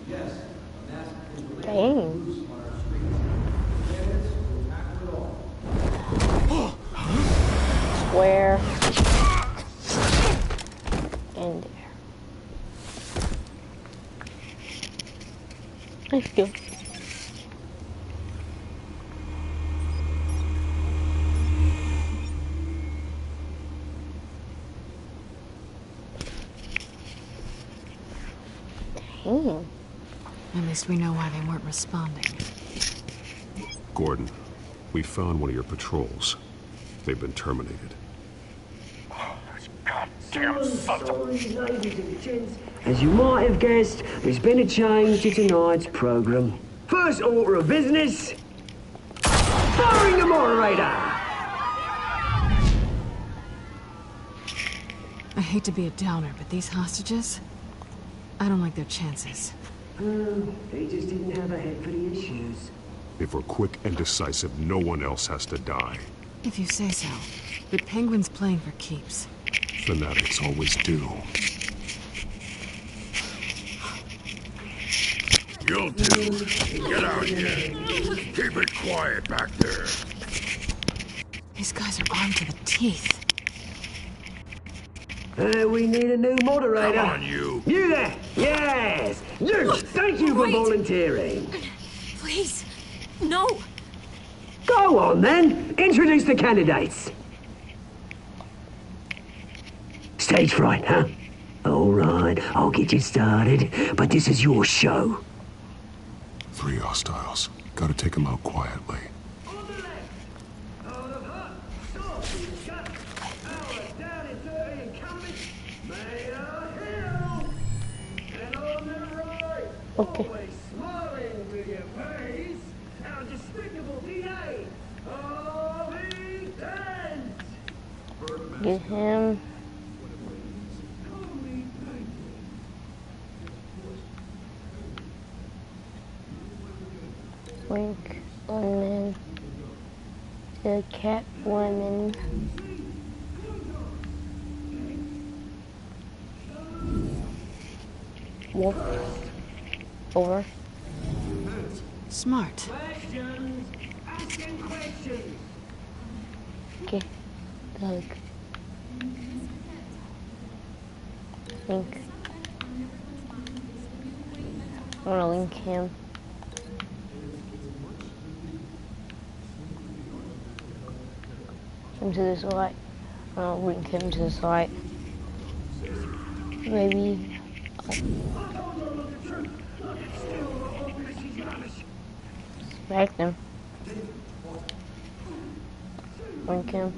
yes, a massive Dang. loose on our streets. Candidates will tackle it all. Square. And there. Let's go. At least we know why they weren't responding. Gordon, we found one of your patrols. They've been terminated. Sorry, ladies and gents. As you might have guessed, there's been a change to tonight's programme. First order of business, firing the moderator! I hate to be a downer, but these hostages, I don't like their chances. They just didn't have a head for the issues. If we're quick and decisive, no one else has to die. If you say so. But Penguin's playing for keeps. Fanatics always do. You two, get out here. Keep it quiet back there. These guys are armed to the teeth. We need a new moderator. Come on, you. You there! Yes! You! Thank you for volunteering. Please, no. Go on, then. Introduce the candidates. Stage fright, huh? All right, I'll get you started, but this is your show. 3 hostiles. Gotta take them out quietly. Okay. Get him. Wink woman. The cat woman. Wolf. Over. Smart. Okay. Doug. Link. I wanna link him. Him to this light. I'll link him to this light. Maybe. Smack them. Link him.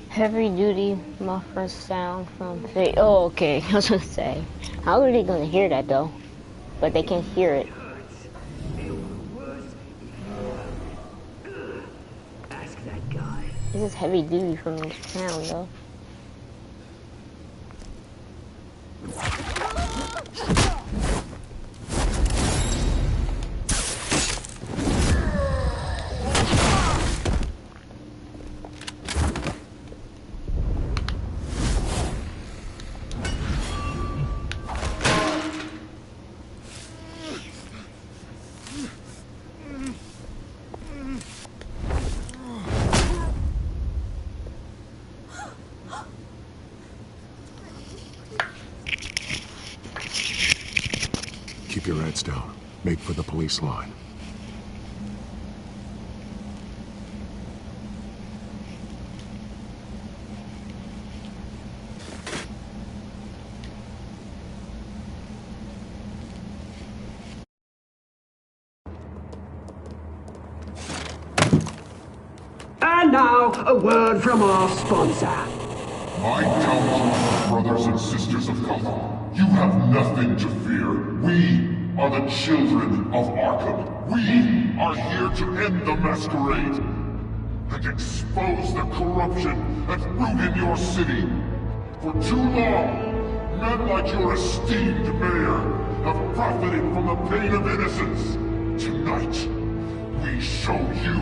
Heavy duty muffler sound from oh, okay. I was gonna say, how are they gonna hear that though? But they can hear it. Ask that guy. This is heavy duty from the sound though. Keep your heads down. Make for the police line. And now, a word from our sponsor. My townsmen, brothers and sisters of Gotham, you have nothing to fear. We are the children of Arkham. We are here to end the masquerade and expose the corruption that root in your city. For too long, men like your esteemed mayor have profited from the pain of innocence. Tonight, we show you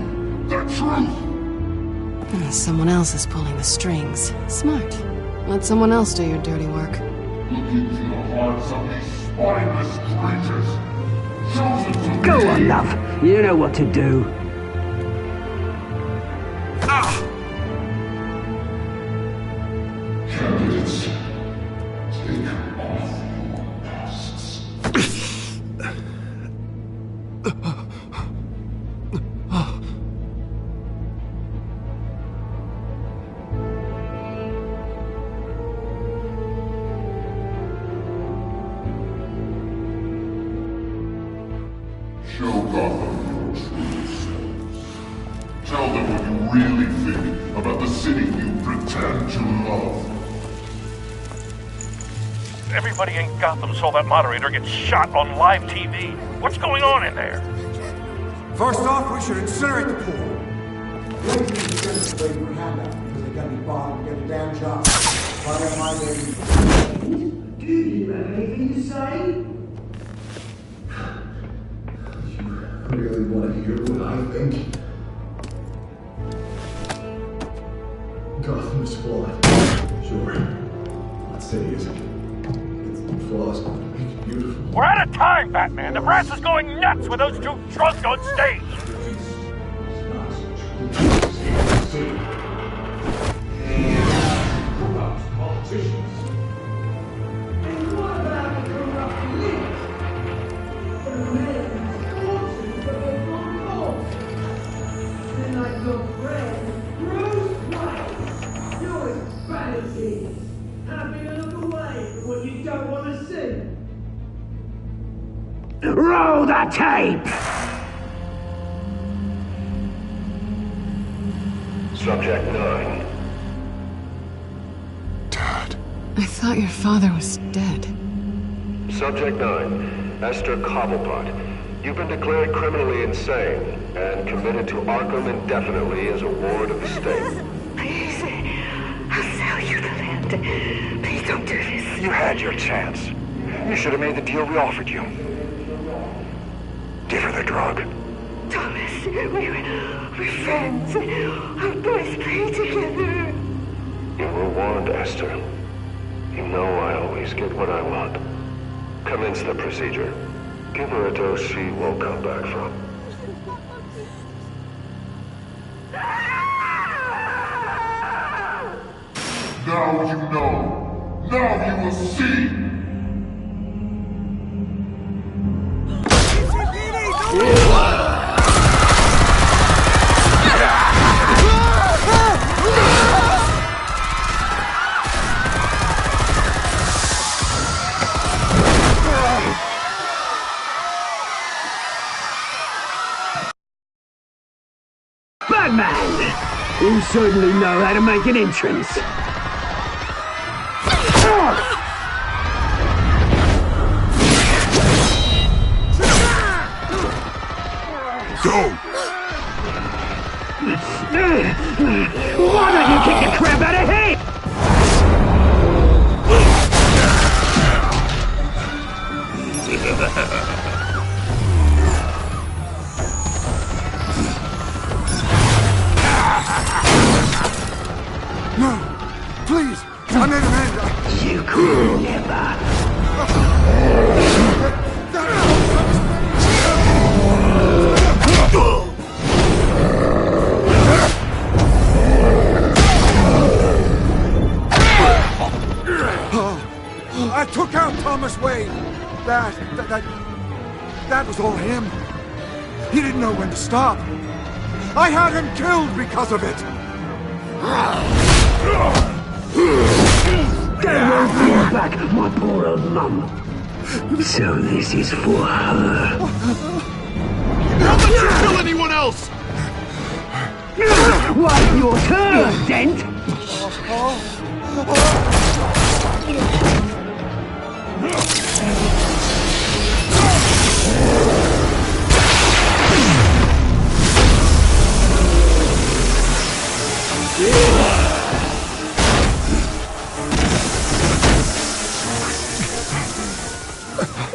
the truth. Someone else is pulling the strings. Smart. Let someone else do your dirty work. Look into the hearts of these spineless creatures. Chosen to Go on, love. You know what to do. Candidates, take off your masks. Gotham your true selves. Tell them what you really think about the city you pretend to love. Everybody in Gotham saw that moderator get shot on live TV. What's going on in there? First off, we should incinerate the pool. Wait for the defense to wait for handout because they got me bottom and get a damn job. I got my baby. Do you have anything to say? You really want to hear what I think? Gotham is flawed. Sure. Not city isn't. Its flaws make it beautiful. We're out of time, Batman. The brass is going nuts with those two drunks on stage. Corrupt politicians. And what about the corrupt elite? The American fortunes that they've gone off. And like your friend, Bruce Wayne, you're as bad as he is. Having a look away from what you don't want to see. Roll the tape! Subject 9. I thought your father was dead. Subject 9, Esther Cobblepot. You've been declared criminally insane and committed to Arkham indefinitely as a ward of the state. Please, I'll sell you the land. Please don't do this. You had your chance. You should have made the deal we offered you. Give her the drug. Thomas, we're friends. Our boys play together. You were warned, Esther. You know I always get what I want. Commence the procedure. Give her a dose she won't come back from. Now you know. Now you will see. Batman! You certainly know how to make an entrance. Go! Why don't you kick the crap out of him? No! Please! I made a man! You could never. I took out Thomas Wayne. That was all him. He didn't know when to stop. I had him killed because of it. They won't bring back my poor old mum. So this is for her. How about you kill anyone else? Wait your turn, Dent!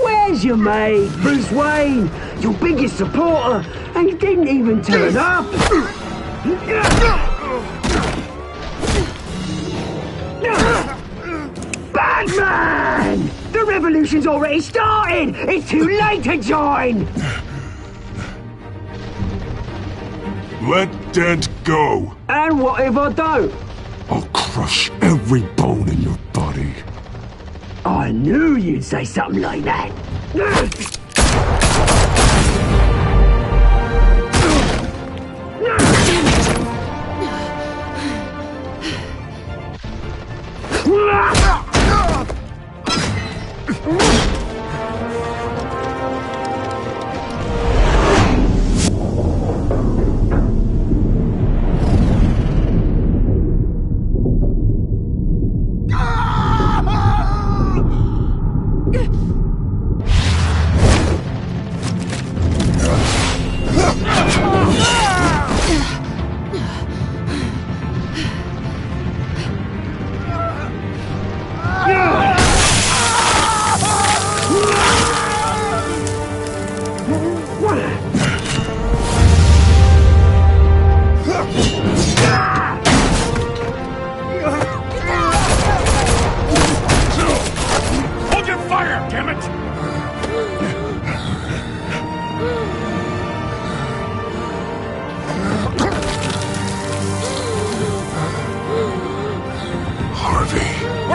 Where's your mate, Bruce Wayne? Your biggest supporter, and he didn't even turn up! Batman! The revolution's already started! It's too late to join! Let Dent go. And what if I don't? I'll crush every bone in your body. I knew you'd say something like that.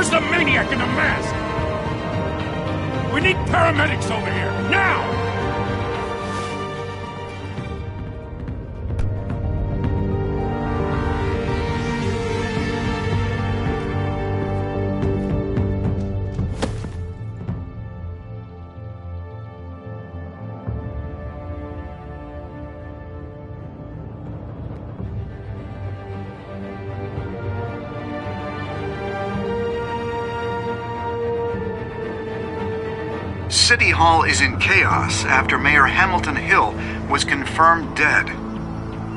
Where's the maniac in the mask? We need paramedics over here, now! City Hall is in chaos after Mayor Hamilton Hill was confirmed dead.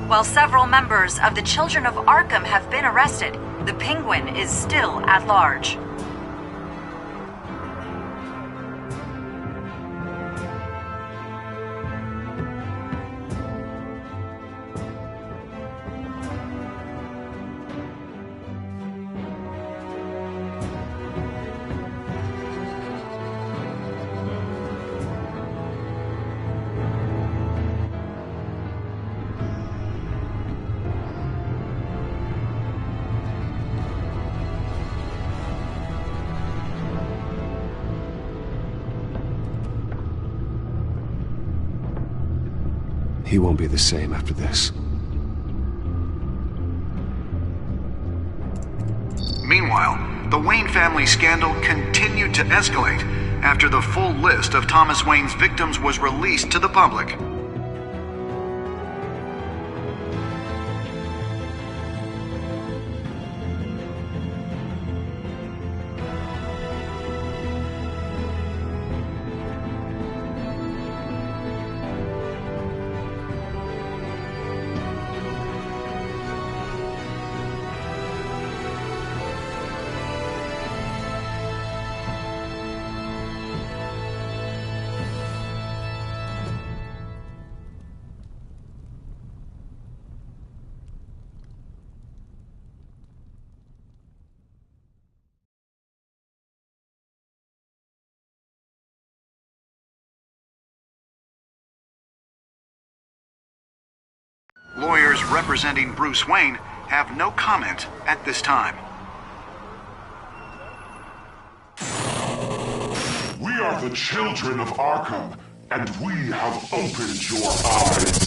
While several members of the Children of Arkham have been arrested, the Penguin is still at large. He won't be the same after this. Meanwhile, the Wayne family scandal continued to escalate after the full list of Thomas Wayne's victims was released to the public. Lawyers representing Bruce Wayne have no comment at this time. We are the children of Arkham, and we have opened your eyes.